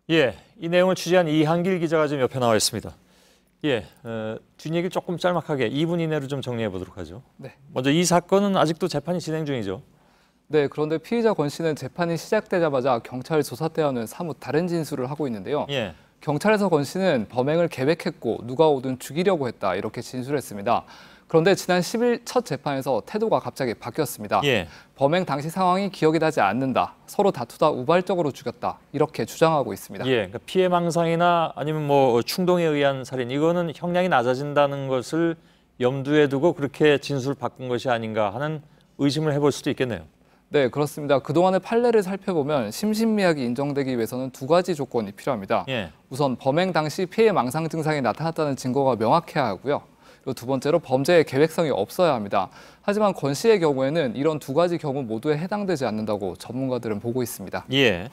예, 이 내용을 취재한 이한길 기자가 지금 옆에 나와 있습니다. 예, 뒷얘기 조금 짤막하게 2분 이내로 좀 정리해 보도록 하죠. 네. 먼저 이 사건은 아직도 재판이 진행 중이죠. 네, 그런데 피의자 권 씨는 재판이 시작되자마자 경찰 조사대와는 사뭇 다른 진술을 하고 있는데요. 예. 경찰에서 권 씨는 범행을 계획했고 누가 오든 죽이려고 했다 이렇게 진술했습니다. 그런데 지난 10일 첫 재판에서 태도가 갑자기 바뀌었습니다. 예. 범행 당시 상황이 기억이 나지 않는다. 서로 다투다 우발적으로 죽였다. 이렇게 주장하고 있습니다. 예, 그러니까 피해 망상이나 아니면 뭐 충동에 의한 살인 이거는 형량이 낮아진다는 것을 염두에 두고 그렇게 진술 바꾼 것이 아닌가 하는 의심을 해볼 수도 있겠네요. 네, 그렇습니다. 그동안의 판례를 살펴보면 심신미약이 인정되기 위해서는 두 가지 조건이 필요합니다. 예. 우선 범행 당시 피해 망상 증상이 나타났다는 증거가 명확해야 하고요. 그리고 두 번째로 범죄의 계획성이 없어야 합니다. 하지만 권 씨의 경우에는 이런 두 가지 경우 모두에 해당되지 않는다고 전문가들은 보고 있습니다. 예.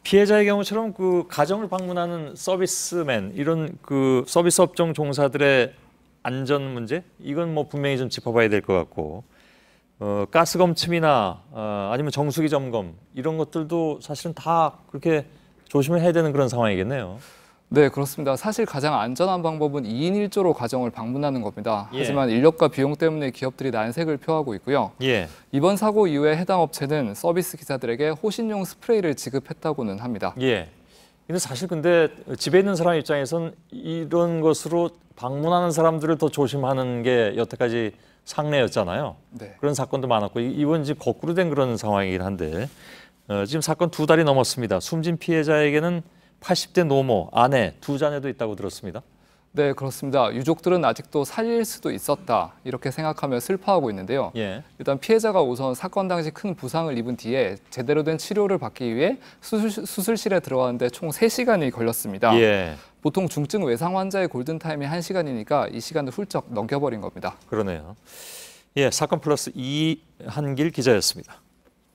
피해자의 경우처럼 그 가정을 방문하는 서비스맨 이런 그 서비스 업종 종사들의 안전 문제 이건 뭐 분명히 좀 짚어봐야 될 것 같고 가스 검침이나 아니면 정수기 점검 이런 것들도 사실은 다 그렇게 조심을 해야 되는 그런 상황이겠네요. 네, 그렇습니다. 사실 가장 안전한 방법은 2인 1조로 가정을 방문하는 겁니다. 예. 하지만 인력과 비용 때문에 기업들이 난색을 표하고 있고요. 예. 이번 사고 이후에 해당 업체는 서비스 기사들에게 호신용 스프레이를 지급했다고는 합니다. 예. 근데 사실 근데 집에 있는 사람 입장에선 이런 것으로 방문하는 사람들을 더 조심하는 게 여태까지 상례였잖아요. 네. 그런 사건도 많았고 이번 집 거꾸로 된 그런 상황이긴 한데 지금 사건 2달이 넘었습니다. 숨진 피해자에게는 80대 노모, 아내, 두 자녀도 있다고 들었습니다. 네, 그렇습니다. 유족들은 아직도 살릴 수도 있었다 이렇게 생각하며 슬퍼하고 있는데요. 예. 일단 피해자가 우선 사건 당시 큰 부상을 입은 뒤에 제대로 된 치료를 받기 위해 수술실에 들어가는데 총 3시간이 걸렸습니다. 예. 보통 중증 외상 환자의 골든타임이 1시간이니까 이 시간을 훌쩍 넘겨버린 겁니다. 그러네요. 예, 사건 플러스 이한길 기자였습니다.